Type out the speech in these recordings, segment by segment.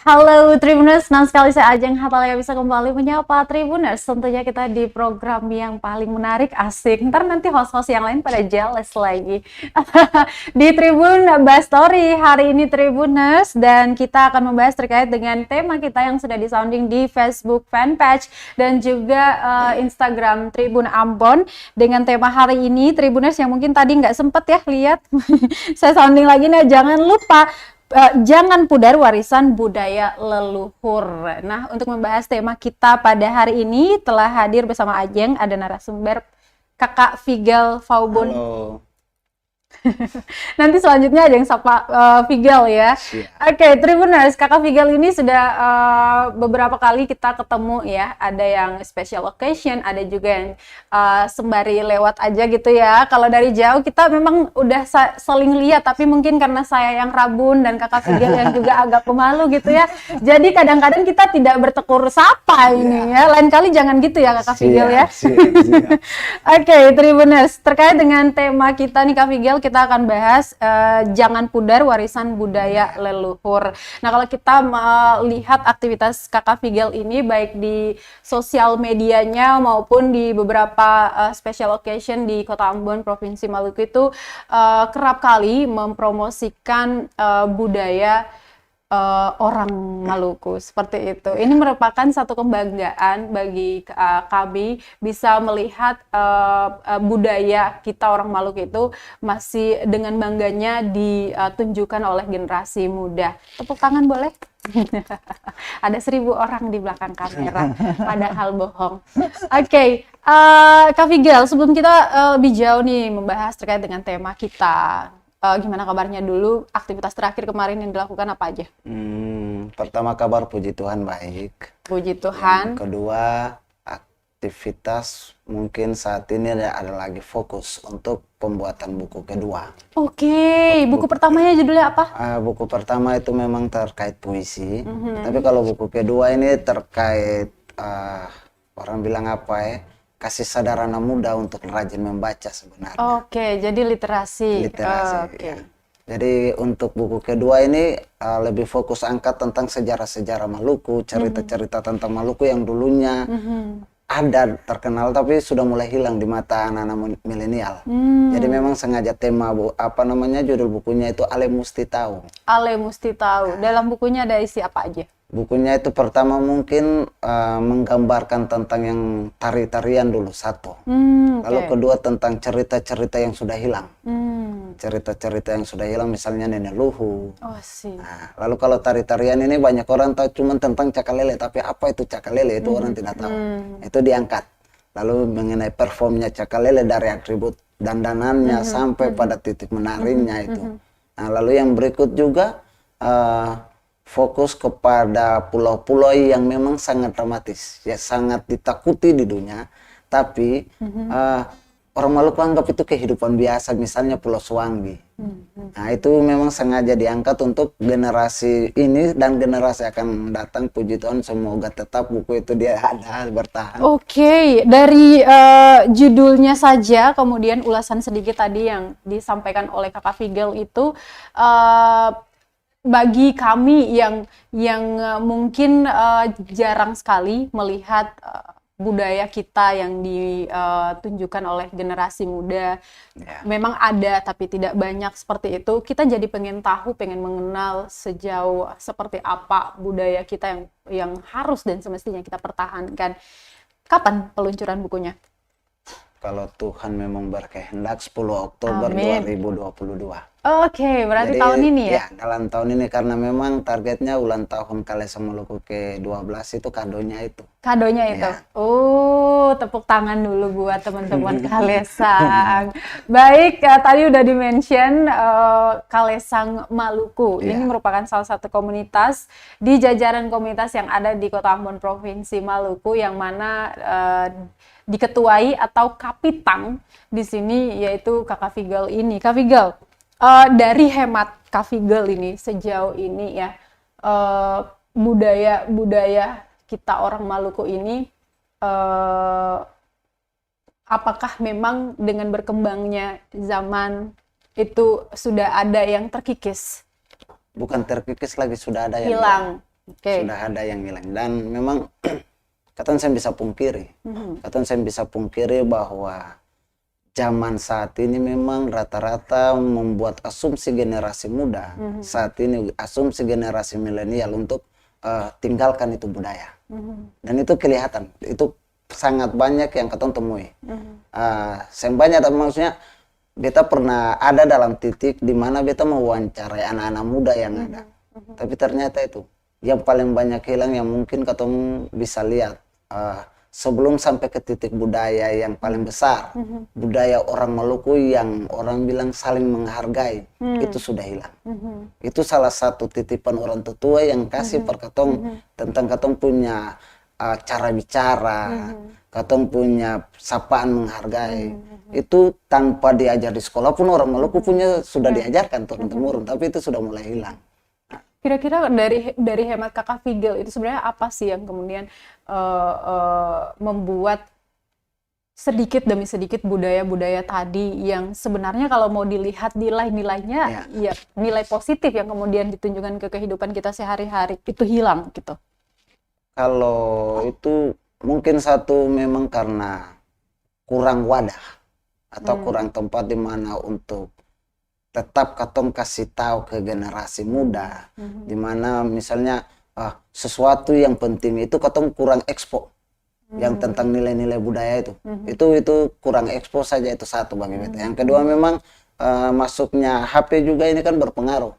Halo Tribuners, senang sekali saya Ajeng Hatalia bisa kembali menyapa Tribuners. Tentunya kita di program yang paling menarik, asik. Ntar nanti host-host yang lain pada jealous lagi. Di Tribun Bastory hari ini Tribuners, dan kita akan membahas terkait dengan tema kita yang sudah disounding di Facebook fanpage dan juga Instagram Tribun Ambon. Dengan tema hari ini Tribuners yang mungkin tadi nggak sempet ya lihat, saya sounding lagi nih, jangan lupa jangan pudar warisan budaya leluhur. Nah, untuk membahas tema kita pada hari ini telah hadir bersama Ajeng, ada narasumber Kakak Figel Faubun. Halo. Nanti selanjutnya ada yang sapa Figel ya. Oke, Tribuners, Kakak Figel ini sudah beberapa kali kita ketemu ya. Ada yang special occasion, ada juga yang sembari lewat aja gitu ya. Kalau dari jauh kita memang udah saling lihat, tapi mungkin karena saya yang rabun dan Kakak Figel yang juga agak pemalu gitu ya. Jadi kadang-kadang kita tidak bertekur sapa ini ya. Lain kali jangan gitu ya Kakak Figel ya. Oke, Tribuners, terkait dengan tema kita nih Kak Figel, kita akan bahas jangan pudar warisan budaya leluhur. Nah, kalau kita melihat aktivitas Kakak Figel ini baik di sosial medianya maupun di beberapa special occasion di Kota Ambon, Provinsi Maluku itu kerap kali mempromosikan budaya orang Maluku seperti itu. Ini merupakan satu kebanggaan bagi kami bisa melihat budaya kita orang Maluku itu masih dengan bangganya ditunjukkan oleh generasi muda. Tepuk tangan boleh? Ada 1.000 orang di belakang kamera, padahal bohong. Oke, Kak Figel, sebelum kita lebih jauh nih membahas terkait dengan tema kita, gimana kabarnya dulu? Aktivitas terakhir kemarin yang dilakukan apa aja? Pertama kabar puji Tuhan baik. Puji Tuhan. Yang kedua, aktivitas mungkin saat ini ada lagi fokus untuk pembuatan buku kedua. Oke, buku pertamanya judulnya apa? Buku pertama itu memang terkait puisi, tapi kalau buku kedua ini terkait orang bilang apa ya? Kasih sadar anak muda untuk rajin membaca sebenarnya. Oke, jadi literasi. Ya. Jadi untuk buku kedua ini lebih fokus angkat tentang sejarah-sejarah Maluku, cerita-cerita tentang Maluku yang dulunya ada terkenal tapi sudah mulai hilang di mata anak-anak milenial. Jadi memang sengaja tema judul bukunya itu Ale Musti Tahu. Ale Musti Tahu. Dalam bukunya ada isi apa aja? Bukunya itu pertama mungkin menggambarkan tentang yang tari-tarian dulu satu. Lalu kedua tentang cerita-cerita yang sudah hilang. Cerita-cerita yang sudah hilang misalnya Nenek Luhu. Nah, lalu kalau tari-tarian ini banyak orang tahu cuma tentang cakalele, tapi apa itu cakalele itu orang tidak tahu. Itu diangkat. Lalu mengenai performnya cakalele dari atribut dandanannya sampai pada titik menarinya itu. Nah, lalu yang berikut juga fokus kepada pulau-pulau yang memang sangat dramatis, ya sangat ditakuti di dunia, tapi orang Maluku anggap itu kehidupan biasa, misalnya Pulau Suanggi. Nah, itu memang sengaja diangkat untuk generasi ini dan generasi akan datang. Puji Tuhan, semoga tetap buku itu dia ada bertahan. Oke, dari judulnya saja, kemudian ulasan sedikit tadi yang disampaikan oleh Kakak Figel itu bagi kami yang mungkin jarang sekali melihat budaya kita yang ditunjukkan oleh generasi muda, memang ada tapi tidak banyak seperti itu. Kita jadi pengen tahu, pengen mengenal sejauh seperti apa budaya kita yang harus dan semestinya kita pertahankan. Kapan peluncuran bukunya? Kalau Tuhan memang berkehendak 10 Oktober Amin. 2022. Oke, berarti tahun ini ya? Ya, dalam tahun ini karena memang targetnya ulang tahun Kalesa Maluku ke-12 itu kadonya itu. Kadonya itu? Ya. Tepuk tangan dulu buat teman-teman Kalesang. Baik, tadi udah di-mention Kalesang Maluku. Ini merupakan salah satu komunitas di jajaran komunitas yang ada di Kota Ambon, Provinsi Maluku, yang mana diketuai atau kapitang di sini yaitu Kakak Figel ini. Kak Figel, dari hemat Kak Figel ini sejauh ini ya, budaya kita orang Maluku ini apakah memang dengan berkembangnya zaman itu sudah ada yang terkikis? Bukan terkikis lagi, sudah ada yang hilang. sudah ada yang hilang. Dan memang katanya saya bisa pungkiri, bahwa zaman saat ini memang rata-rata membuat asumsi generasi muda saat ini, asumsi generasi milenial untuk tinggalkan itu budaya. Dan itu kelihatan, itu sangat banyak yang ketemu temui. Banyak, tapi maksudnya beta pernah ada dalam titik di mana beta mewawancarai anak-anak muda yang ada. Tapi ternyata itu yang paling banyak hilang yang mungkin ketemu bisa lihat. Sebelum sampai ke titik budaya yang paling besar, budaya orang Maluku yang orang bilang saling menghargai, itu sudah hilang. Itu salah satu titipan orang tua yang kasih per katong tentang katong punya cara bicara, katong punya sapaan menghargai. Itu tanpa diajar di sekolah pun orang Maluku punya sudah diajarkan turun-temurun, tapi itu sudah mulai hilang. Kira-kira dari hemat Kakak Figel itu sebenarnya apa sih yang kemudian membuat sedikit demi sedikit budaya-budaya tadi yang sebenarnya kalau mau dilihat nilai-nilainya ya nilai positif yang kemudian ditunjukkan ke kehidupan kita sehari-hari itu hilang gitu? Kalau itu mungkin satu memang karena kurang wadah atau kurang tempat di mana untuk tetap katong kasih tahu ke generasi muda, dimana misalnya sesuatu yang penting itu katong kurang ekspo, yang tentang nilai-nilai budaya itu kurang ekspo saja, itu satu bagi beta. Yang kedua memang masuknya HP juga ini kan berpengaruh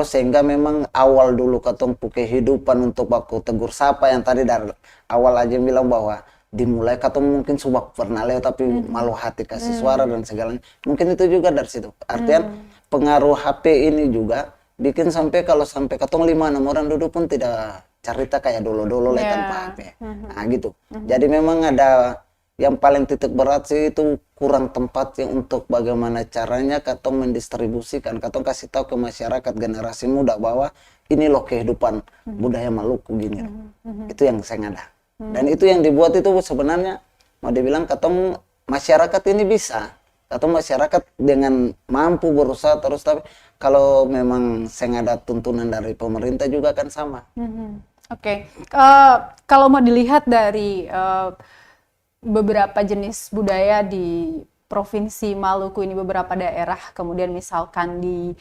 sehingga memang awal dulu katong kehidupan untuk baku tegur sapa yang tadi dari awal aja bilang bahwa dimulai katong mungkin sudah pernah lewat tapi malu hati kasih suara dan segalanya, mungkin itu juga dari situ. Artian pengaruh HP ini juga bikin sampai kalau sampai katong 5-6 orang duduk pun tidak cerita kayak dulu-dulu tanpa HP. Nah gitu. Jadi memang ada yang paling titik berat sih itu kurang tempat yang untuk bagaimana caranya katong mendistribusikan, katong kasih tahu ke masyarakat generasi muda bahwa ini loh kehidupan budaya Maluku gini. Itu yang saya ada. Dan itu yang dibuat itu sebenarnya mau dibilang katong masyarakat ini bisa, katong masyarakat dengan mampu berusaha terus, tapi kalau memang saya ada tuntunan dari pemerintah juga kan sama. Oke. Kalau mau dilihat dari beberapa jenis budaya di Provinsi Maluku ini, beberapa daerah, kemudian misalkan di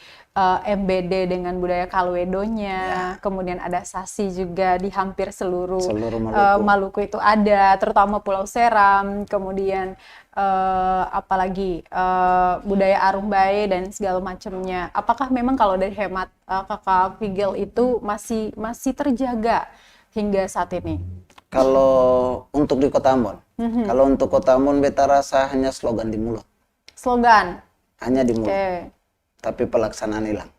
MBD dengan budaya Kalwedonya, kemudian ada Sasi juga di hampir seluruh Maluku itu ada, terutama Pulau Seram, kemudian apalagi budaya Arumbae dan segala macamnya. Apakah memang kalau dari hemat Kakak Figel itu masih terjaga hingga saat ini? Kalau untuk di Kota Ambon, kalau untuk Kota Ambon beta rasa hanya slogan di mulut. Slogan? Hanya di mulut. Tapi pelaksanaan hilang.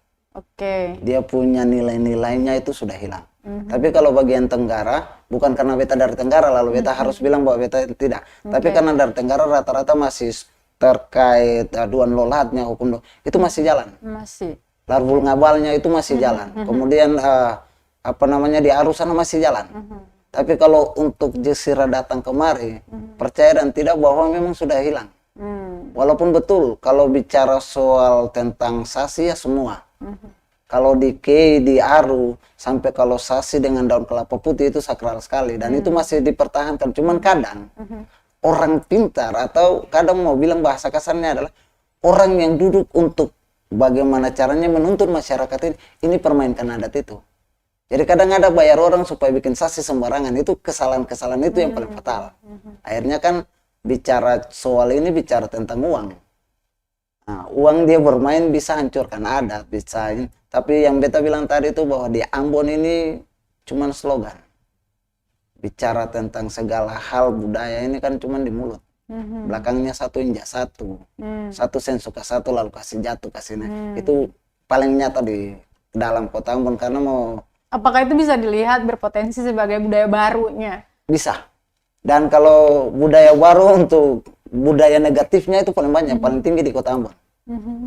Dia punya nilai-nilainya itu sudah hilang. Tapi kalau bagian Tenggara, bukan karena beta dari Tenggara lalu beta harus bilang bahwa beta tidak. Tapi karena dari Tenggara rata-rata masih terkait aduan lolatnya, hukum itu masih jalan. Larbul ngabalnya itu masih jalan. Kemudian di Aru sana masih jalan. Tapi kalau untuk Jesira datang kemari, percaya dan tidak bahwa memang sudah hilang. Walaupun betul, kalau bicara soal tentang Sasi ya semua. Kalau di Kei, di Aru, sampai kalau Sasi dengan daun kelapa putih itu sakral sekali. Dan itu masih dipertahankan. Cuman kadang, orang pintar atau kadang mau bilang bahasa kasarnya adalah orang yang duduk untuk bagaimana caranya menuntun masyarakat ini permainkan adat itu. Jadi kadang ada bayar orang supaya bikin Sasi sembarangan, itu kesalahan-kesalahan itu yang paling fatal. Akhirnya kan bicara soal ini bicara tentang uang. Nah, uang dia bermain bisa hancurkan adat, bisa. Tapi yang beta bilang tadi itu bahwa di Ambon ini cuman slogan. Bicara tentang segala hal budaya ini kan cuman di mulut. Belakangnya satu injak satu, satu sen suka satu lalu kasih jatuh kasih naik. Itu paling nyata di dalam Kota Ambon karena mau. Apakah itu bisa dilihat berpotensi sebagai budaya barunya? Bisa. Dan kalau budaya baru untuk budaya negatifnya itu paling banyak, paling tinggi di Kota Ambon.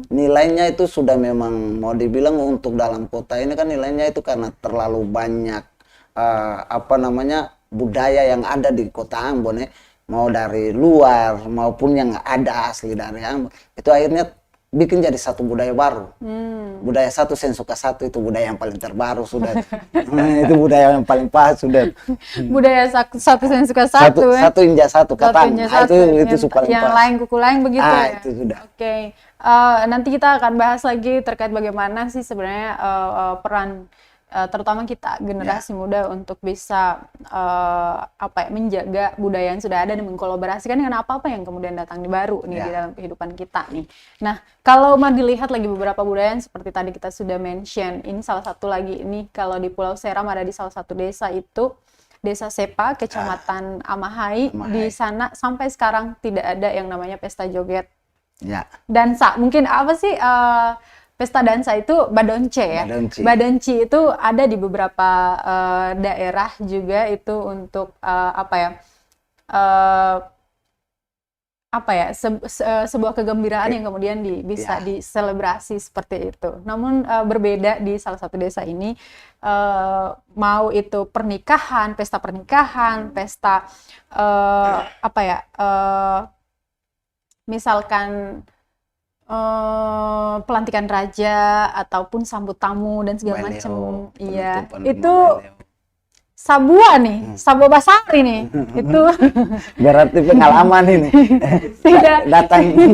Nilainya itu sudah memang mau dibilang untuk dalam kota ini kan nilainya itu karena terlalu banyak budaya yang ada di Kota Ambon mau dari luar maupun yang ada asli dari Ambon. Itu akhirnya bikin jadi satu budaya baru. Budaya satu sen suka satu itu budaya yang paling terbaru sudah. Itu budaya yang paling pas sudah. Budaya satu sen suka satu, satu injak satu katang. Itu paling yang pas. lain kuku lain begitu ya. Itu sudah. Oke. Nanti kita akan bahas lagi terkait bagaimana sih sebenarnya peran terutama kita generasi muda untuk bisa menjaga budaya yang sudah ada dan mengkolaborasikan dengan apa-apa yang kemudian datang di baru nih di dalam kehidupan kita nih. Nah, kalau mau dilihat lagi beberapa budaya yang seperti tadi kita sudah mention, ini salah satu lagi ini kalau di Pulau Seram ada di salah satu desa itu Desa Sepa, Kecamatan Amahai. Di sana sampai sekarang tidak ada yang namanya pesta joget. Ya. Dansa, mungkin apa sih pesta dansa itu badonce ya. Badonci itu ada di beberapa daerah juga itu untuk sebuah kegembiraan yang kemudian bisa diselebrasi seperti itu. Namun berbeda di salah satu desa ini, mau itu pernikahan, pesta misalkan pelantikan raja ataupun sambut tamu dan segala macam. Iya, itu Sabua nih, Sabua Basari nih. Itu berarti pengalaman ini. Tidak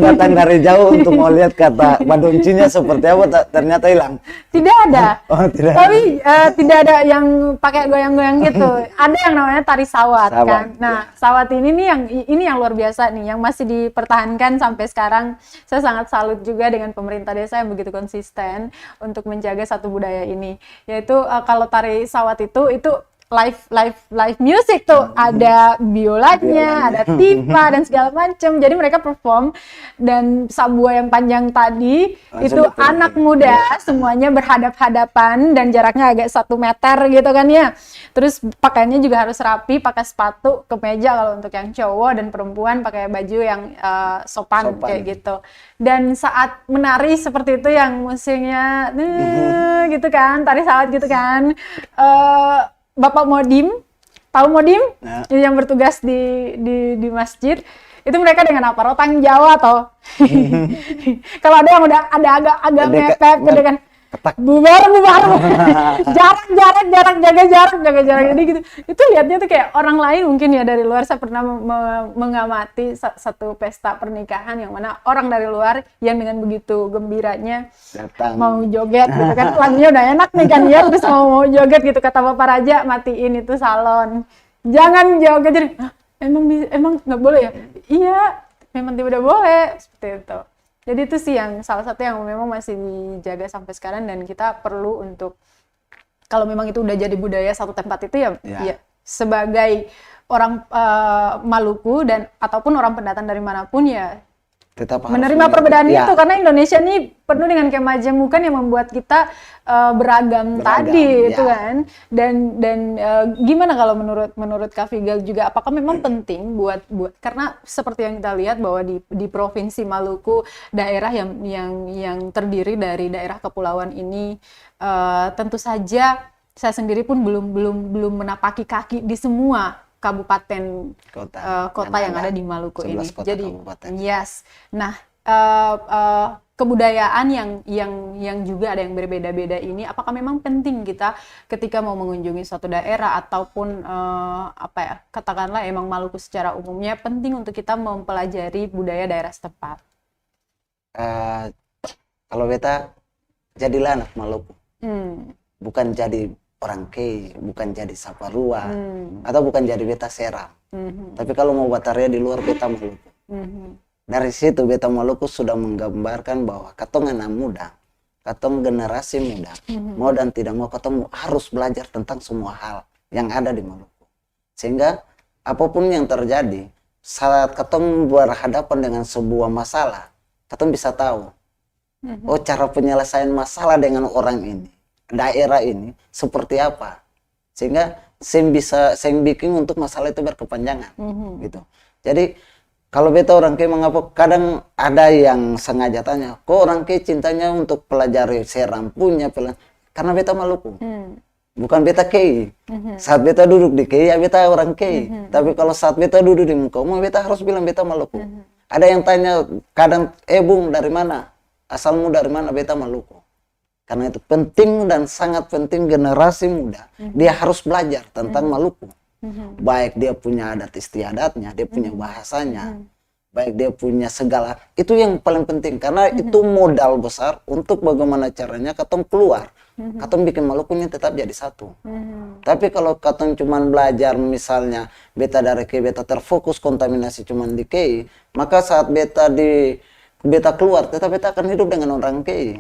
datang dari jauh untuk mau lihat kata badoncinya seperti apa, ternyata hilang. Tidak ada. Oh, tidak. Tapi tidak ada yang pakai goyang-goyang gitu. Ada yang namanya tari sawat kan. Nah, sawat ini yang luar biasa nih, yang masih dipertahankan sampai sekarang. Saya sangat salut juga dengan pemerintah desa yang begitu konsisten untuk menjaga satu budaya ini. Yaitu kalau tari sawat itu live music tuh, ada biolanya, ada tipa dan segala macam. Jadi mereka perform, dan sabua yang panjang tadi itu anak muda semuanya berhadap-hadapan dan jaraknya agak 1 meter gitu kan ya. Terus pakaiannya juga harus rapi, pakai sepatu, kemeja kalau untuk yang cowok, dan perempuan pakai baju yang sopan kayak gitu. Dan saat menari seperti itu yang musiknya gitu kan, tari sawat gitu kan. Bapak Modim, tahu Modim? Yang bertugas di masjid, itu mereka dengan apa? Rotang Jawa toh. Kalau ada yang udah ada agak mepet gitu kan. Bubar. jarak, jaga jarak jadi gitu. Itu lihatnya tuh kayak orang lain mungkin ya dari luar. Saya pernah mengamati satu pesta pernikahan yang mana orang dari luar yang dengan begitu gembiranya datang mau joget gitu kan. Lagunya udah enak nih kan ya, terus mau joget gitu, kata Bapak Raja, matiin itu salon. Jangan joget. Jadi emang nggak boleh ya? Iya, memang tidak boleh seperti itu. Jadi itu sih yang salah satu yang memang masih dijaga sampai sekarang, dan kita perlu untuk, kalau memang itu udah jadi budaya satu tempat itu ya sebagai orang Maluku dan ataupun orang pendatang dari manapun ya tetap menerima perbedaan itu, karena Indonesia ini penuh dengan kemajemukan yang membuat kita beragam tadi itu kan. Dan gimana kalau menurut Kak Figal juga, apakah memang penting buat karena seperti yang kita lihat bahwa di provinsi Maluku, daerah yang terdiri dari daerah kepulauan ini, tentu saja saya sendiri pun belum menapaki kaki di semua kabupaten kota yang ada di Maluku ini. Jadi nah kebudayaan yang juga ada yang berbeda-beda ini, apakah memang penting kita ketika mau mengunjungi suatu daerah ataupun katakanlah emang Maluku secara umumnya, penting untuk kita mempelajari budaya daerah setempat? Kalau beta jadilah anak Maluku, bukan jadi orang Kei, bukan jadi Saparua, atau bukan jadi beta Seram. Tapi kalau mau bataria di luar beta Maluku. Dari situ beta Maluku sudah menggambarkan bahwa katong anak muda, katong generasi muda, mau dan tidak mau katong harus belajar tentang semua hal yang ada di Maluku. Sehingga apapun yang terjadi, saat katong berhadapan dengan sebuah masalah, katong bisa tahu, oh cara penyelesaian masalah dengan orang ini, daerah ini seperti apa, sehingga saya bikin untuk masalah itu berkepanjangan gitu. Jadi kalau beta orang Kei mengapa kadang ada yang sengaja tanya, kok orang Kei cintanya untuk pelajari Seram punya karena beta Maluku, bukan beta Kei. Saat beta duduk di Kei ya beta orang Kei, tapi kalau saat beta duduk di muka umum beta harus bilang beta Maluku. Ada yang tanya kadang, Bung dari mana? asalmu dari mana? Beta Maluku. Karena itu penting dan sangat penting generasi muda dia harus belajar tentang Maluku. Baik dia punya adat istiadatnya, dia punya bahasanya, baik dia punya segala, itu yang paling penting karena itu modal besar untuk bagaimana caranya katong keluar, katong bikin Malukunya tetap jadi satu. Tapi kalau katong cuman belajar misalnya beta dari KI, beta terfokus kontaminasi cuman di KI, maka saat beta keluar, tetap beta akan hidup dengan orang KI.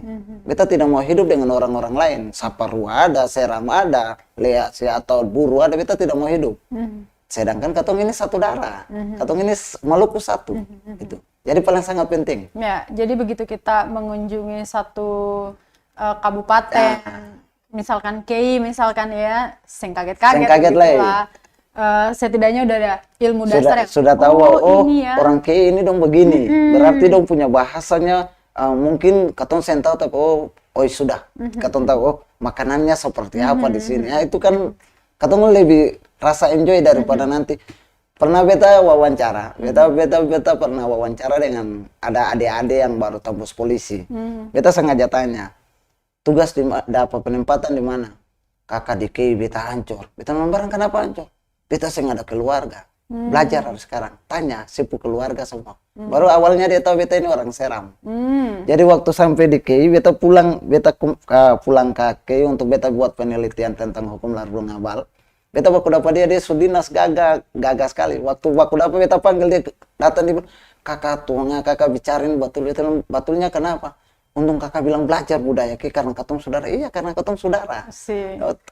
Beta tidak mau hidup dengan orang-orang lain. Saparua ada, Seram ada, Lea atau Buru ada, beta tidak mau hidup. Sedangkan katong ini satu darah, katong ini Maluku satu. Gitu. Jadi paling sangat penting. Ya, jadi begitu kita mengunjungi satu kabupaten, misalkan KI, misalkan ya, sing kaget-kaget gitu lah. Setidaknya udah ada ilmu dasar yang sudah tahu ini ya. Orang KI ini dong begini, berarti dong punya bahasanya mungkin katong sen tahu tapi sudah katong tahu makanannya seperti apa di sini. Ya, itu kan katong lebih rasa enjoy daripada nanti. Pernah beta wawancara, beta pernah wawancara dengan ada adik-adik yang baru tembus polisi. Beta sengaja tanya, tugas dapat penempatan di mana? Kakak di KI beta hancur. Beta membarang kenapa hancur? Beta seng ada keluarga. Belajar harus sekarang. Tanya sepupu keluarga semua. Baru awalnya dia tahu beta ini orang Seram. Jadi waktu sampai di KI beta pulang pulang ke KI untuk beta buat penelitian tentang hukum Lardung Ngabal. Beta waktu dapat dia sudinas gagah sekali. Waktu dapat beta panggil dia datang di kakak tuangnya kakak bicarain batulnya kenapa? Untung kakak bilang belajar budaya karena katong saudara. Iya, karena katong saudara.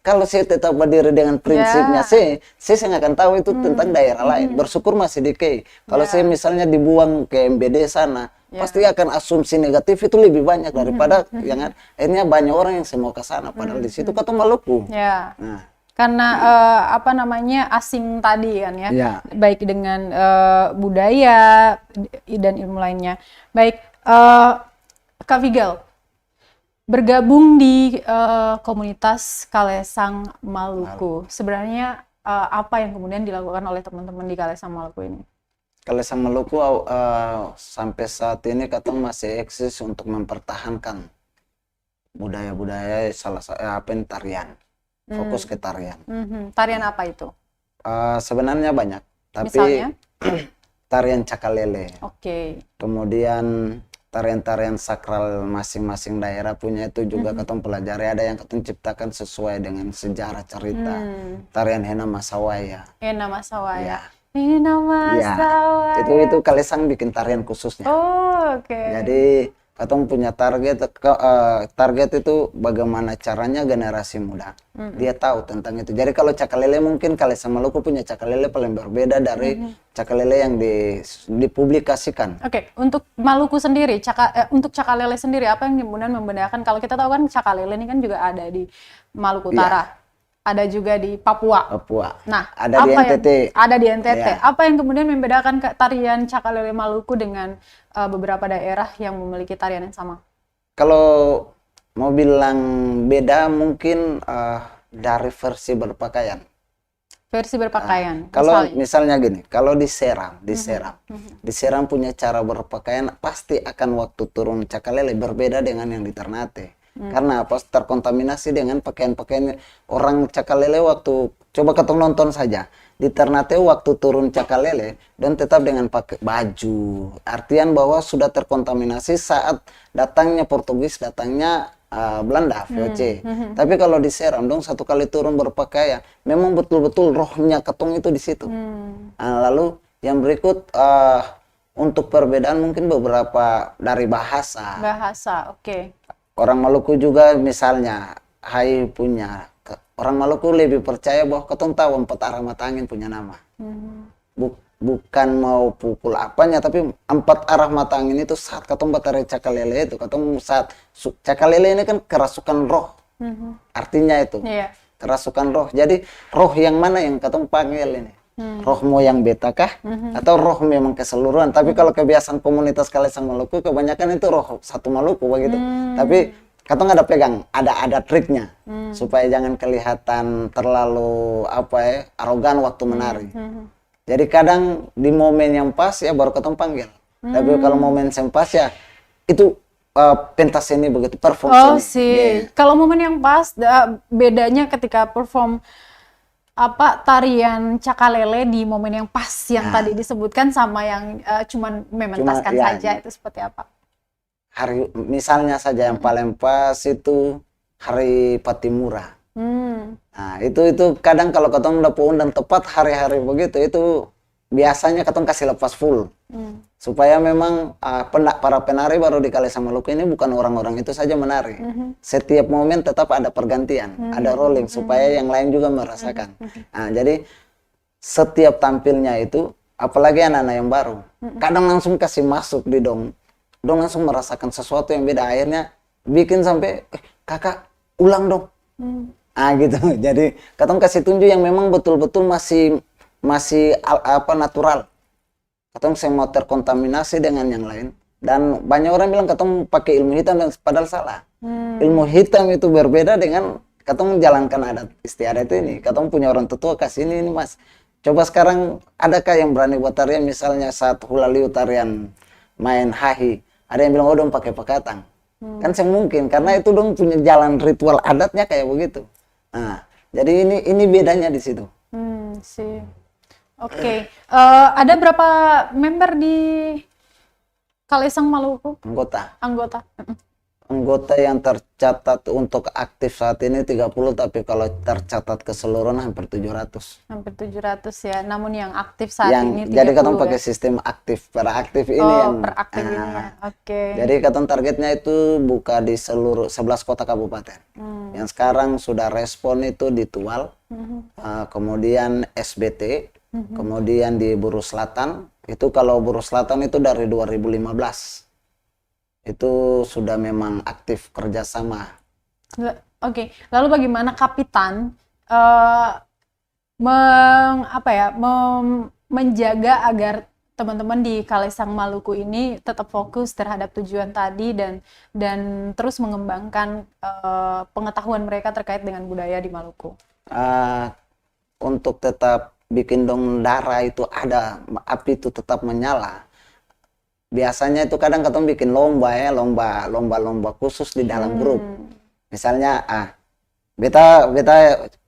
Kalau saya tetap berdiri dengan prinsipnya, saya nggak akan tahu itu tentang daerah lain. Bersyukur masih di KI. Kalau saya misalnya dibuang ke MBD sana, pasti akan asumsi negatif itu lebih banyak daripada yang akhirnya banyak orang yang mau ke sana. Padahal di situ katong Maluku. Nah. Karena asing tadi kan ya, baik dengan budaya dan ilmu lainnya. Baik. Kak Figel, bergabung di komunitas Kalesang Maluku. Sebenarnya apa yang kemudian dilakukan oleh teman-teman di Kalesang Maluku ini? Kalesang Maluku sampai saat ini katong masih eksis untuk mempertahankan budaya-budaya tarian. Fokus ke tarian. Tarian apa itu? Sebenarnya banyak, tapi misalnya? Tarian Cakalele. Kemudian tarian-tarian sakral masing-masing daerah punya itu juga katong pelajari. Ada yang katong ciptakan sesuai dengan sejarah cerita. Tarian Hena Masawaya. Hena Masawaya. Hena Masawaya. Itu Kalesang bikin tarian khususnya. Jadi katong punya target itu bagaimana caranya generasi muda dia tahu tentang itu. Jadi kalau Cakalele mungkin Kalesang Maluku punya Cakalele paling berbeda dari Cakalele yang dipublikasikan. Untuk Maluku sendiri, untuk Cakalele sendiri apa yang kemudian membedakan? Kalau kita tahu kan Cakalele ini kan juga ada di Maluku Utara, ada juga di Papua. Nah, ada di NTT. Ada di NTT. Apa yang kemudian membedakan tarian Cakalele Maluku dengan beberapa daerah yang memiliki tarian yang sama? Kalau mau bilang beda mungkin dari versi berpakaian. Versi berpakaian. Kalau misalnya gini, kalau di Seram punya cara berpakaian pasti akan waktu turun Cakalele berbeda dengan yang di Ternate. Karena apa? Terkontaminasi dengan pakaian-pakaian orang Cakalele waktu coba katong nonton saja di Ternate waktu turun Cakalele dan tetap dengan pakai baju. Artian bahwa sudah terkontaminasi saat datangnya Portugis, datangnya Belanda, VOC. Tapi kalau di Seram dong satu kali turun berpakaian, memang betul-betul rohnya katong itu di situ. Lalu yang berikut untuk perbedaan mungkin beberapa dari bahasa. Orang Maluku juga misalnya, orang Maluku lebih percaya bahwa katong tahu 4 arah mata angin punya nama. Bukan mau pukul apanya, tapi 4 arah mata angin itu saat katong batare Cakalele itu, katong saat Cakalele ini kan kerasukan roh. Artinya itu, kerasukan roh. Jadi roh yang mana yang katong panggil ini? Rohmu yang beta kah? Atau roh memang keseluruhan? Tapi kalau kebiasaan komunitas Kalesang Maluku kebanyakan itu roh satu Maluku begitu. Tapi katong ada pegang, ada triknya supaya jangan kelihatan terlalu arogan waktu menari. Jadi kadang di momen yang pas ya baru katong panggil. Tapi kalau momen yang pas ya itu pentas seni begitu, perform Oh seni. sih, kalau momen yang pas, bedanya ketika perform apa tarian cakalele di momen yang pas yang tadi disebutkan sama yang cuman mementaskan ya, saja itu seperti apa? hari misalnya saja yang paling pas itu hari Patimura. Nah, itu kadang kalau ketemu dapat undang tepat hari-hari begitu, itu biasanya ketemu kasih lepas full. Supaya memang para penari baru di Kalesang Maluku ini bukan orang-orang itu saja menari. Setiap momen tetap ada pergantian, ada rolling supaya yang lain juga merasakan. Nah, jadi setiap tampilnya itu, apalagi anak-anak yang baru, kadang langsung kasih masuk di dong langsung merasakan sesuatu yang beda, akhirnya bikin sampai kakak ulang dong. Gitu. Jadi katong kasih tunjuk yang memang betul-betul masih natural. Katong saya mau terkontaminasi dengan yang lain. Dan banyak orang bilang katong pakai ilmu hitam, dan padahal salah. Ilmu hitam itu berbeda dengan katong menjalankan adat istiadat ini. Katong punya orang tua kasih ini mas. Coba sekarang adakah yang berani buat tarian misalnya saat hula liu tarian main hahi, ada yang bilang oh dong pakai pakatang. Kan saya mungkin karena itu dong punya jalan ritual adatnya kayak begitu. Nah, jadi ini bedanya di situ. Sih. Oke. Ada berapa member di Kalesang Maluku? Anggota. Anggota yang tercatat untuk aktif saat ini 30, tapi kalau tercatat keseluruhan hampir 700. Hampir 700 ya. Namun yang aktif saat ini 30. Jadi katong pakai sistem aktif per aktif ini yang per aktif ini. Oke. Jadi katong targetnya itu buka di seluruh 11 kota kabupaten. Yang sekarang sudah respon itu di Tual, kemudian SBT, kemudian di Buru Selatan. Itu kalau Buru Selatan itu dari 2015. Itu sudah memang aktif kerjasama. Oke. Lalu bagaimana Kapitan menjaga agar teman-teman di Kalesang Maluku ini tetap fokus terhadap tujuan tadi dan terus mengembangkan pengetahuan mereka terkait dengan budaya di Maluku? Untuk tetap bikin dong darah itu ada, api itu tetap menyala. Biasanya itu kadang katong bikin lomba khusus di dalam grup. Misalnya beta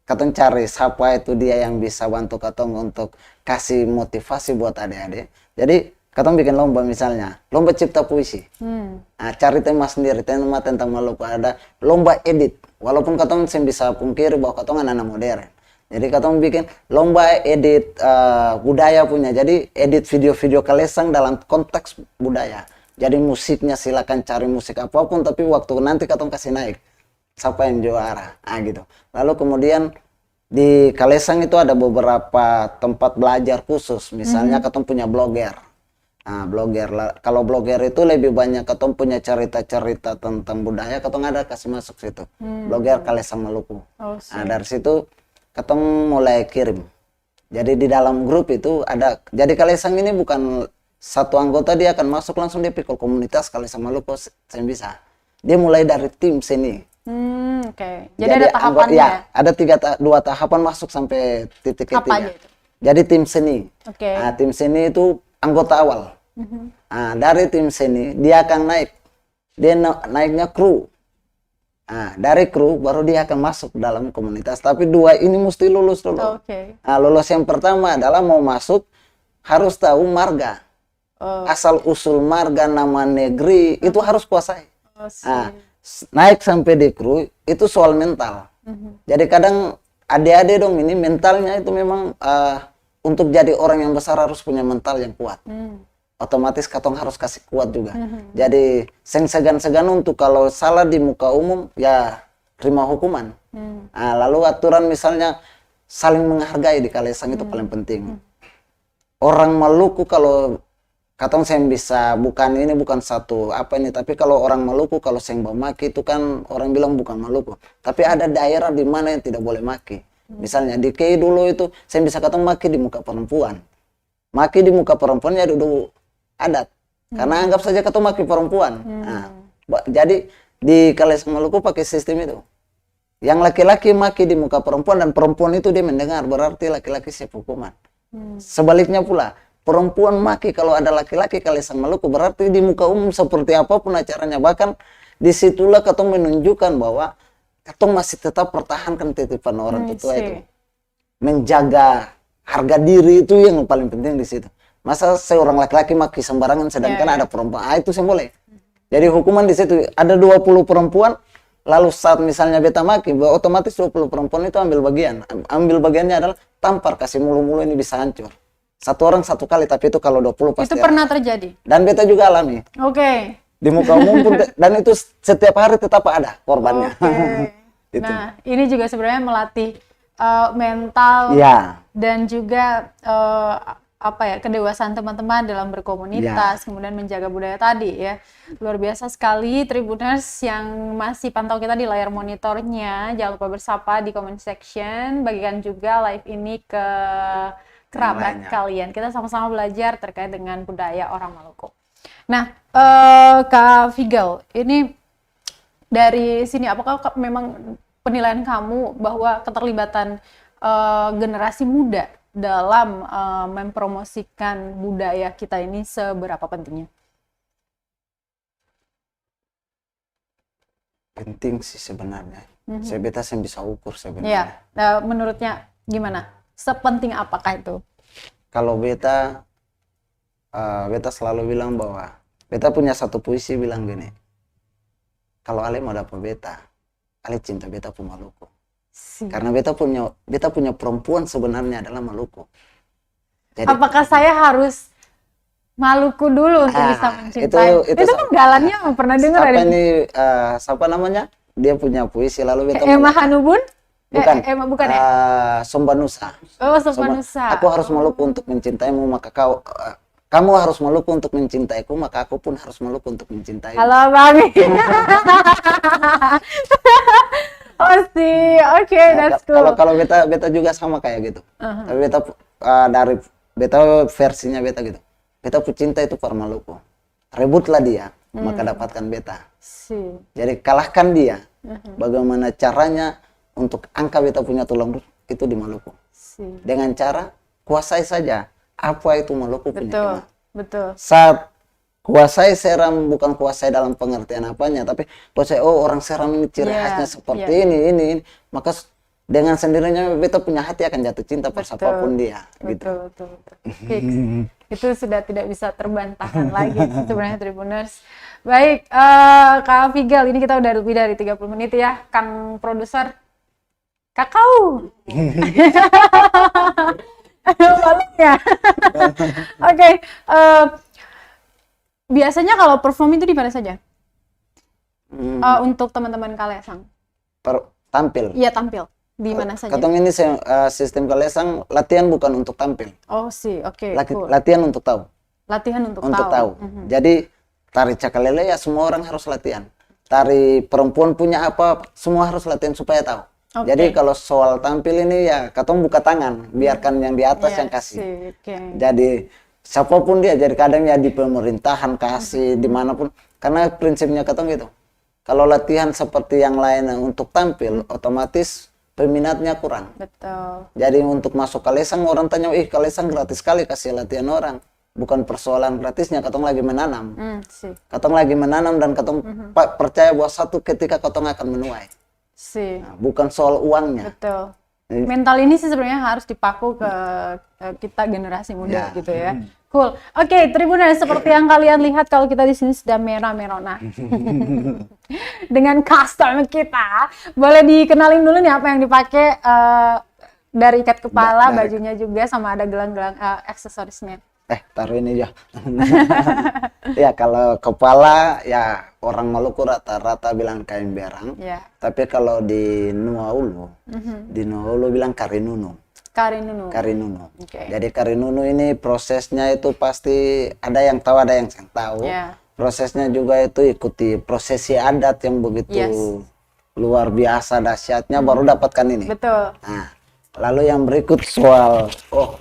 katong cari siapa itu dia yang bisa bantu katong untuk kasih motivasi buat adik-adik. Jadi katong bikin lomba, misalnya lomba cipta puisi. Cari tema sendiri, tema tentang Maluku. Ada lomba edit, walaupun katong bisa pungkiri bahwa katong anak-anak modern. Jadi katong bikin lomba edit budaya punya. Jadi edit video-video Kalesang dalam konteks budaya. Jadi musiknya silakan cari musik apapun, tapi waktu nanti katong kasih naik siapa yang juara. Gitu. Lalu kemudian di Kalesang itu ada beberapa tempat belajar khusus. Misalnya katong punya blogger. Blogger. Kalau blogger itu lebih banyak katong punya cerita-cerita tentang budaya, katong ada kasih masuk situ. Blogger Kalesang Maluku. Dari situ katong mulai kirim. Jadi di dalam grup itu ada, jadi Kalesang ini bukan satu anggota dia akan masuk langsung dia pikul komunitas Kalesang Maluku, saya bisa. Dia mulai dari tim seni. Jadi ada tahapannya. Ya, ada 2 tahapan masuk sampai titik ketiga. Jadi tim seni. Tim seni itu anggota awal. Dari tim seni dia akan naik. Dia naiknya kru. Dari kru baru dia akan masuk dalam komunitas. Tapi 2 ini mesti lulus dulu. Lulus yang pertama adalah mau masuk harus tahu marga. Asal usul marga, nama negeri itu harus kuasai. Naik sampai di kru itu soal mental. Jadi kadang adik-adik dong ini mentalnya itu memang untuk jadi orang yang besar harus punya mental yang kuat. Otomatis katong harus kasih kuat juga. Jadi segan-segan untuk kalau salah di muka umum ya terima hukuman. Lalu aturan misalnya saling menghargai di Kalesang itu paling penting. Orang Maluku kalau katong saya bisa bukan satu tapi kalau orang Maluku kalau saya maki itu kan orang bilang bukan Maluku. Tapi ada daerah di mana yang tidak boleh maki. Misalnya di Kei dulu itu saya bisa katong maki di muka perempuan. Maki di muka perempuannya dulu adat. Karena anggap saja katong maki perempuan. Jadi di Kalesang Maluku pakai sistem itu. Yang laki-laki maki di muka perempuan dan perempuan itu dia mendengar, berarti laki-laki siap hukuman. Sebaliknya pula, perempuan maki kalau ada laki-laki Kalesang Maluku, berarti di muka umum seperti apapun acaranya, bahkan disitulah katong menunjukkan bahwa katong masih tetap pertahankan titipan orang tua itu, menjaga harga diri, itu yang paling penting di situ. Masa seorang laki-laki maki sembarangan sedangkan ada perempuan, itu saya boleh. Jadi hukuman di situ ada 20 perempuan, lalu saat misalnya beta maki, otomatis 20 perempuan itu ambil bagian. Ambil bagiannya adalah tampar, kasih mulu-mulu ini bisa hancur. Satu orang satu kali, tapi itu kalau 20 pasti. Itu pernah terjadi? Dan beta juga alami. Oke. Di muka umum pun, dan itu setiap hari tetap ada korbannya. Gitu. Nah, ini juga sebenarnya melatih mental dan juga kedewasaan teman-teman dalam berkomunitas, kemudian menjaga budaya tadi ya. Luar biasa sekali Tribuners yang masih pantau kita di layar monitornya. Jangan lupa bersapa di comment section, bagikan juga live ini ke kerabat kalian. Kita sama-sama belajar terkait dengan budaya orang Maluku. Nah, Kak Figel, ini dari sini apakah memang penilaian kamu bahwa keterlibatan generasi muda dalam mempromosikan budaya kita ini seberapa pentingnya? Penting sih sebenarnya. Saya beta yang bisa ukur sebenarnya. Ya, menurutnya gimana? Sepenting apakah itu? Kalau beta selalu bilang bahwa beta punya satu puisi bilang gini. Kalau Ale mau dapat beta, Ale cinta beta pun Maluku. Karena beta punya perempuan sebenarnya adalah Maluku. Jadi, apakah saya harus Maluku dulu untuk bisa mencintai? Itu penggalannya pernah dengar ada. Siapa namanya? Dia punya puisi lalu beta. Emma Hanubun? Bukan. Bukan ya? Sombanusa. Oh, Sombanusa. Aku harus Maluku untuk mencintaimu, maka kamu harus Maluku untuk mencintaiku, maka aku pun harus Maluku untuk mencintaimu. Halo Bang. Oh sih, oke, that's cool. Kalau beta juga sama kayak gitu. Tapi beta dari beta versinya beta gitu. Beta cinta itu per Maluku. Rebutlah dia, maka dapatkan beta. Jadi kalahkan dia. Bagaimana caranya untuk angka beta punya tulang rusuk itu di Maluku. Dengan cara kuasai saja apa itu Maluku punya. Betul. Saat kuasai Seram, bukan kuasai dalam pengertian apanya, tapi kuasai orang Seram ini ciri khasnya seperti ini, maka dengan sendirinya beta punya hati akan jatuh cinta pada siapapun dia. Betul. Itu sudah tidak bisa terbantahkan lagi sebenarnya Tribuners. Baik, Kak Figel, ini kita udah lebih dari 30 menit ya, Kang Produser. Kakao. Baliknya. Oke. Biasanya kalau perform itu di mana saja? Untuk teman-teman Kalesang. Tampil? Iya, tampil. Di mana saja? Katong ini sistem Kalesang latihan bukan untuk tampil. Oh sih, oke. Cool. Latihan untuk tahu. Latihan untuk tahu. Jadi tari cakalele ya semua orang harus latihan. Tari perempuan punya apa, semua harus latihan supaya tahu. Jadi kalau soal tampil ini ya katong buka tangan, biarkan yang di atas yang kasih. Jadi siapapun dia, jadi kadang ya di pemerintahan kasih, dimanapun. Karena prinsipnya katong gitu. Kalau latihan seperti yang lain untuk tampil, otomatis peminatnya kurang. Betul. Jadi untuk masuk Kalesang, orang tanya, Kalesang gratis sekali kasih latihan orang. Bukan persoalan gratisnya, katong lagi menanam. Katong lagi menanam dan katong percaya bahwa satu ketika katong akan menuai. Nah, bukan soal uangnya. Betul. Mental ini sih sebenarnya harus dipaku ke kita generasi muda gitu ya. Cool. Oke, Tribuners, seperti yang kalian lihat kalau kita di sini sudah merah-merona. Dengan custom kita, boleh dikenalin dulu nih apa yang dipakai dari ikat kepala, bajunya juga sama ada gelang-gelang aksesorisnya. Taruh ini ya. Ya kalau kepala ya orang Maluku rata-rata bilang kain berang. Tapi kalau di Nuaulu, bilang karinunu. Karinunu. Jadi karinunu ini prosesnya itu pasti ada yang tahu, ada yang tahu. Prosesnya juga itu ikuti prosesi adat yang begitu luar biasa dahsyatnya baru dapatkan ini. Betul. Nah, lalu yang berikut soal,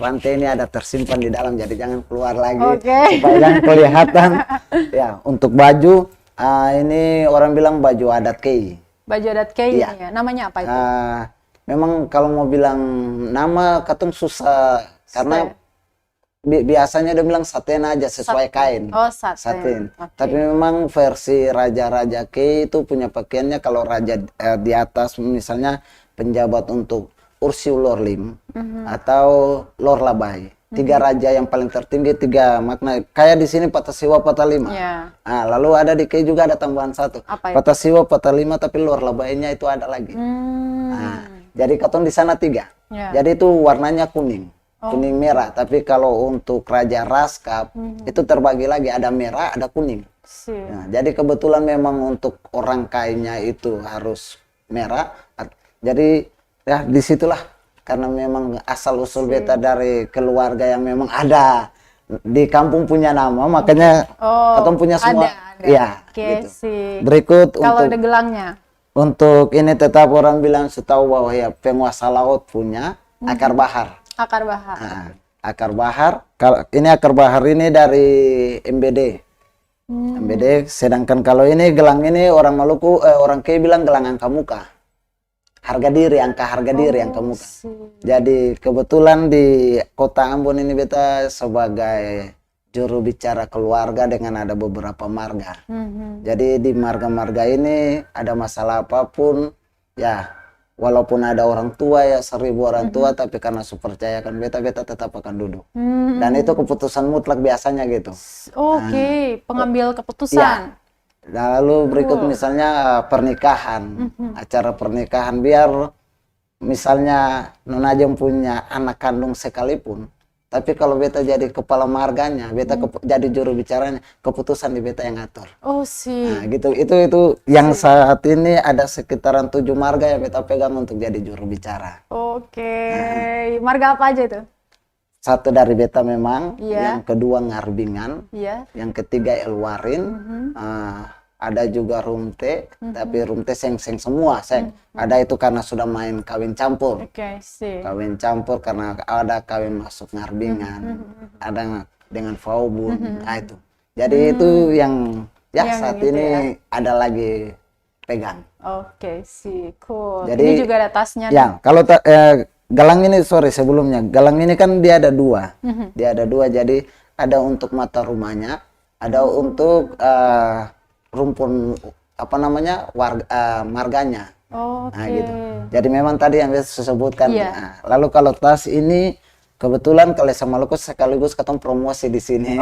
rantai ini ada tersimpan di dalam, jadi jangan keluar lagi supaya jangan kelihatan. Ya, untuk baju, ini orang bilang baju adat Kei. Baju adat Kei, ya. Namanya apa itu? Memang kalau mau bilang nama, katong susah, karena biasanya dia bilang satin aja sesuai kain. Oh, satin. Okay. Tapi memang versi raja-raja Kei itu punya pakaiannya, kalau raja di atas misalnya penjabat untuk Ursiul Lorlim atau Lor Labai. 3 raja yang paling tertinggi, 3 makna. Kayak di sini Patasiwa Patalima. Yeah. Nah, lalu ada di Kei juga ada tambahan 1. Patasiwa Patalima tapi Lor Labainya itu ada lagi. Nah, jadi katong di sana 3. Yeah. Jadi itu warnanya kuning. Kuning merah, tapi kalau untuk Raja Raskap itu terbagi lagi, ada merah, ada kuning. Nah, jadi kebetulan memang untuk orang kainnya itu harus merah. Jadi ya disitulah, karena memang asal usul beta dari keluarga yang memang ada di kampung punya nama, makanya katong punya semua. Ada. Ya, gitu. Berikut kalau untuk ada gelangnya. Untuk ini tetap orang bilang setahu bahwa ya penguasa laut punya akar bahar. Akar bahar. Nah, akar bahar. Kalau ini akar bahar ini dari MBD. MBD. Sedangkan kalau ini gelang ini orang Maluku, orang Kei bilang gelang angka muka. Harga diri, angka harga diri, angka muka. Jadi kebetulan di Kota Ambon ini beta sebagai juru bicara keluarga dengan ada beberapa marga. Jadi di marga-marga ini ada masalah apapun, ya walaupun ada orang tua ya 1000 orang tua, tapi karena percayakan beta tetap akan duduk. Dan itu keputusan mutlak biasanya gitu. Pengambil keputusan. Ya. Lalu berikut misalnya pernikahan, acara pernikahan, biar misalnya Nona Ajeng punya anak kandung sekalipun, tapi kalau beta jadi kepala marganya, beta jadi juru bicaranya, keputusan di beta yang ngatur. Nah, gitu. Itu yang saat ini ada sekitaran 7 marga yang beta pegang untuk jadi juru bicara. Marga apa aja itu? 1 dari beta memang, yang kedua Ngarbingan, yang ketiga Elwarin, ada juga Rumte, tapi Rumte seng-seng semua, ada itu karena sudah main kawin campur. Kawin campur karena ada kawin masuk Ngarbingan, ada dengan Faubun, itu. Jadi itu yang saat gitu ini ada lagi pegang. Cool. Jadi, ini juga ada tasnya. Ya, kalau galang ini sebelumnya, galang ini kan dia ada 2. Dia ada 2, jadi ada untuk mata rumahnya, ada untuk rumpun marganya. Nah, gitu. Jadi memang tadi yang saya sebutkan. Nah, lalu kalau tas ini kebetulan Kalesa Maluku sekaligus katong promosi di sini.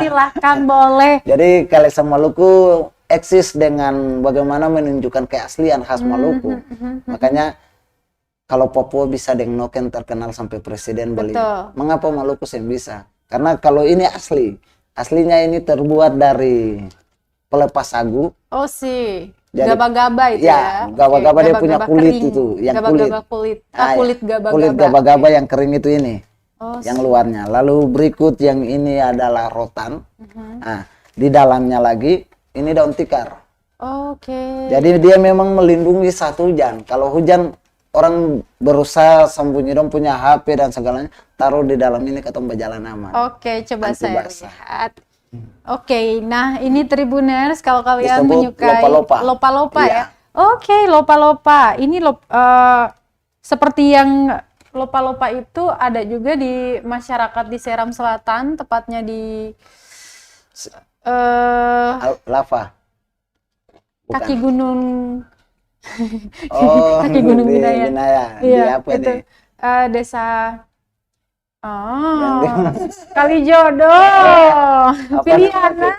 Silahkan boleh. Jadi Kalesa Maluku eksis dengan bagaimana menunjukkan keaslian khas Maluku. Makanya kalau Papua bisa Dengnoken terkenal sampai presiden beli. Mengapa Maluku yang bisa? Karena kalau ini aslinya ini terbuat dari pelepas sagu. Gaba-gaba itu ya. Gaba-gaba dia punya kulit kering. Itu, yang kulit gaba-gaba. Kulit gaba-gaba yang kering itu ini. Yang luarnya. Lalu berikut yang ini adalah rotan. Nah, di dalamnya lagi ini daun tikar. Jadi dia memang melindungi saat hujan. Kalau hujan orang berusaha sembunyi dong punya HP dan segalanya, taruh di dalam ini ketemu berjalan aman. Coba saya lihat. Nah ini Tribuners, kalau kalian menyukai lopa-lopa ya. Lopa-lopa. Ini seperti yang lopa-lopa itu ada juga di masyarakat di Seram Selatan, tepatnya di Lava. Bukan. Kaki gunung. Kaki Gunung Binaya. Iya, apa itu desa Kalijodo. Piliana.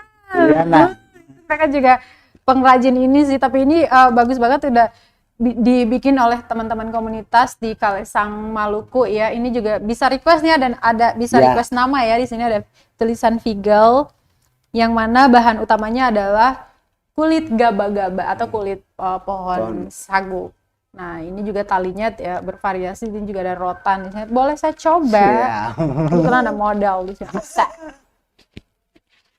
Mereka juga pengrajin ini sih, tapi ini bagus banget, udah dibikin oleh teman-teman komunitas di Kalesang Maluku ya. Ini juga bisa requestnya dan ada bisa request nama ya. Di sini ada tulisan Figel, yang mana bahan utamanya adalah kulit gaba-gaba atau kulit pohon sagu. Nah, ini juga talinya ya bervariasi, ini juga ada rotan. Boleh saya coba? Kebetulan ada modal di sini.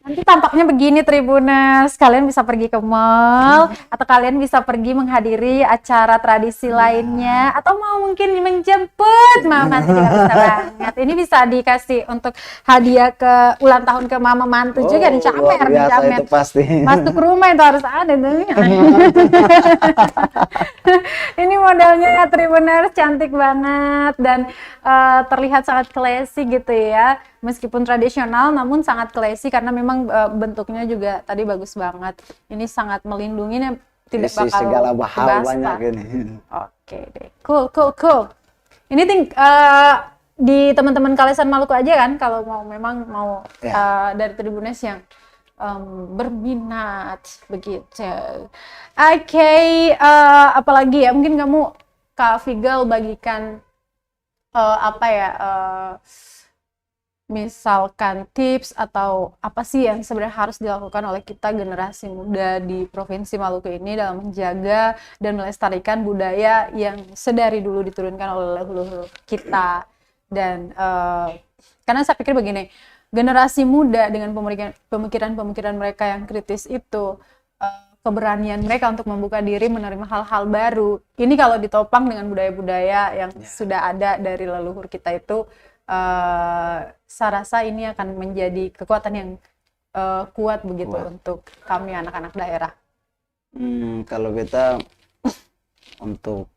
Nanti tampaknya begini Tribuners, kalian bisa pergi ke mall atau kalian bisa pergi menghadiri acara tradisi lainnya, atau mau mungkin menjemput mama juga bisa banget. Ini bisa dikasih untuk hadiah ke ulang tahun ke mama mantu juga, dicamer. Itu pasti. Masuk rumah itu harus ada tuh. Ini modelnya Tribuners cantik banget dan terlihat sangat classy gitu ya. meskipun tradisional namun sangat classy karena memang bentuknya juga tadi bagus banget. Ini sangat melindungi, tidak bakal segala bahal basah. banyak ini. Oke deh, cool. Ini di teman-teman Kalesan Maluku aja kan kalau memang mau dari Tribuners yang berminat begitu. Oke, apalagi ya mungkin kamu Kak Figel bagikan misalkan tips atau apa sih yang sebenarnya harus dilakukan oleh kita generasi muda di Provinsi Maluku ini dalam menjaga dan melestarikan budaya yang sedari dulu diturunkan oleh leluhur kita. Dan karena saya pikir begini, generasi muda dengan pemikiran-pemikiran mereka yang kritis itu, keberanian mereka untuk membuka diri menerima hal-hal baru, ini kalau ditopang dengan budaya-budaya yang sudah ada dari leluhur kita itu, saya rasa ini akan menjadi kekuatan yang kuat begitu untuk kami anak-anak daerah. Kalau kita untuk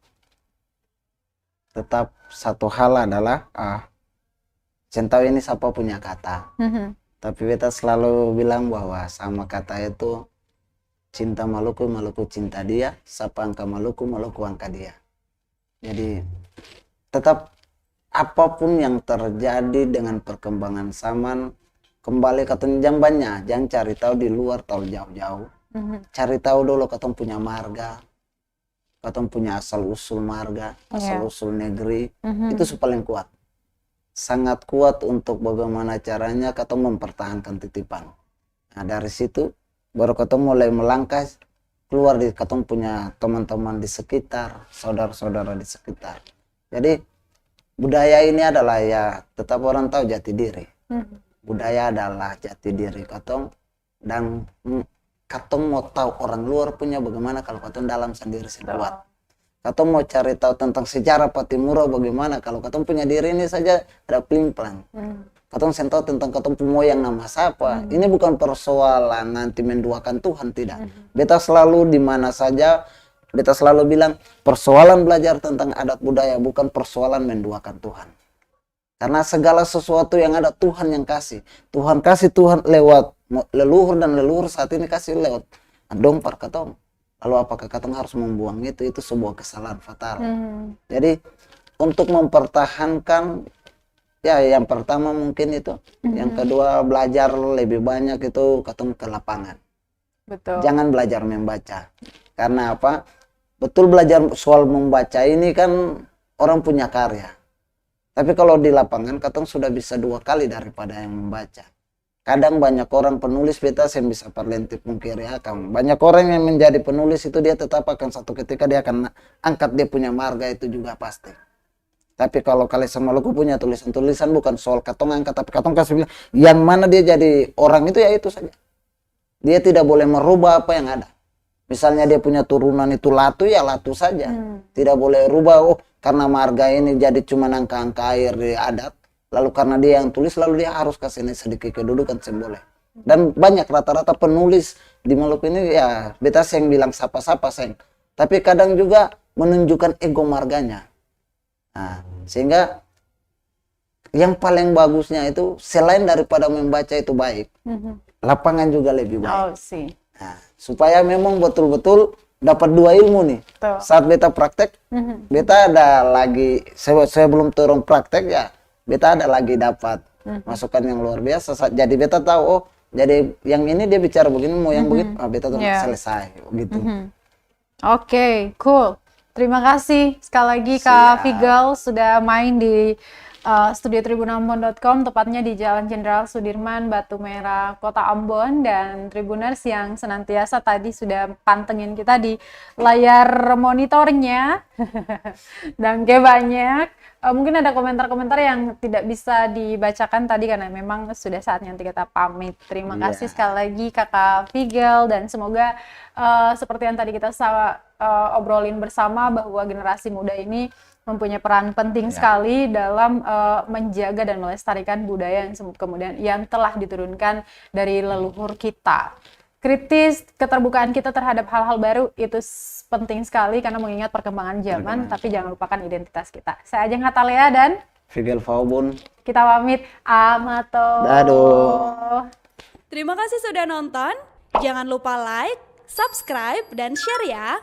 tetap satu hal adalah centau ini siapa punya kata, tapi kita selalu bilang bahwa sama kata itu cinta Maluku, Maluku cinta dia, siapa angka Maluku, Maluku angka dia. Jadi tetap apapun yang terjadi dengan perkembangan zaman, kembali ke tunjang banyak, jangan cari tahu di luar, tahu jauh-jauh. Cari tahu dulu katong punya marga, katong punya asal usul marga, asal usul negeri, itu paling kuat. Sangat kuat untuk bagaimana caranya katong mempertahankan titipan. Nah dari situ baru katong mulai melangkah keluar di katong punya teman-teman di sekitar, saudara-saudara di sekitar. Jadi budaya ini adalah ya tetap orang tahu jati diri. Budaya adalah jati diri katong, dan katong mau tahu orang luar punya bagaimana kalau katong dalam sendiri kuat. Katong mau cari tahu tentang sejarah Patimura bagaimana kalau katong punya diri ini saja ada pelin-pelan. Katong tahu tentang katong pemoyang nama siapa. Ini bukan persoalan nanti menduakan Tuhan, tidak. Beta selalu di mana saja, beta selalu bilang persoalan belajar tentang adat budaya bukan persoalan menduakan Tuhan. Karena segala sesuatu yang ada Tuhan yang kasih. Tuhan kasih Tuhan lewat leluhur, dan leluhur saat ini kasih lewat dongpar katong. Lalu apakah katong harus membuang itu? Itu sebuah kesalahan fatal. Jadi untuk mempertahankan, ya yang pertama mungkin itu, yang kedua belajar lebih banyak itu katong ke lapangan. Betul. Jangan belajar membaca. Karena apa? Betul belajar soal membaca ini kan orang punya karya. Tapi kalau di lapangan katong sudah bisa 2 kali daripada yang membaca. Kadang banyak orang penulis beta yang bisa perlentip mungkiri akam. Banyak orang yang menjadi penulis itu dia tetap akan satu ketika dia akan angkat dia punya marga itu juga pasti. Tapi kalau Kalesan Maluku punya tulisan-tulisan bukan soal katong angkat, tapi katong kasih bilang yang mana dia jadi orang itu ya itu saja. Dia tidak boleh merubah apa yang ada. Misalnya dia punya turunan itu latu, ya latu saja. Tidak boleh rubah, oh karena marga ini jadi cuma angka-angka air di adat. Lalu karena dia yang tulis, lalu dia harus kasih ini sedikit kedudukan, boleh. Dan banyak rata-rata penulis di Maluku ini ya beta yang bilang sapa-sapa seng. Tapi kadang juga menunjukkan ego marganya. Nah, sehingga yang paling bagusnya itu selain daripada membaca itu baik, lapangan juga lebih baik. Nah, supaya memang betul-betul dapat 2 ilmu nih. Saat beta praktek, beta ada lagi, saya belum turun praktek ya, beta ada lagi dapat masukan yang luar biasa. Jadi beta tahu, oh jadi yang ini dia bicara begini, mau yang begitu, beta tuh selesai gitu. Oke, cool. Terima kasih sekali lagi Kak Figel sudah main di studio tribunambon.com, tepatnya di Jalan Jenderal Sudirman, Batu Merah, Kota Ambon. Dan Tribuners yang senantiasa tadi sudah pantengin kita di layar monitornya. Dan banyak. Mungkin ada komentar-komentar yang tidak bisa dibacakan tadi karena memang sudah saatnya nanti kita pamit. Terima kasih sekali lagi Kakak Figel, dan semoga seperti yang tadi kita obrolin bersama bahwa generasi muda ini mempunyai peran penting sekali dalam menjaga dan melestarikan budaya yang kemudian yang telah diturunkan dari leluhur kita. Kritis, keterbukaan kita terhadap hal-hal baru itu penting sekali karena mengingat perkembangan zaman, tapi jangan lupakan identitas kita. Saya Ajeng Hatalea dan Figel Faubun. Kita pamit. Amato. Dadah. Terima kasih sudah nonton. Jangan lupa like, subscribe, dan share ya.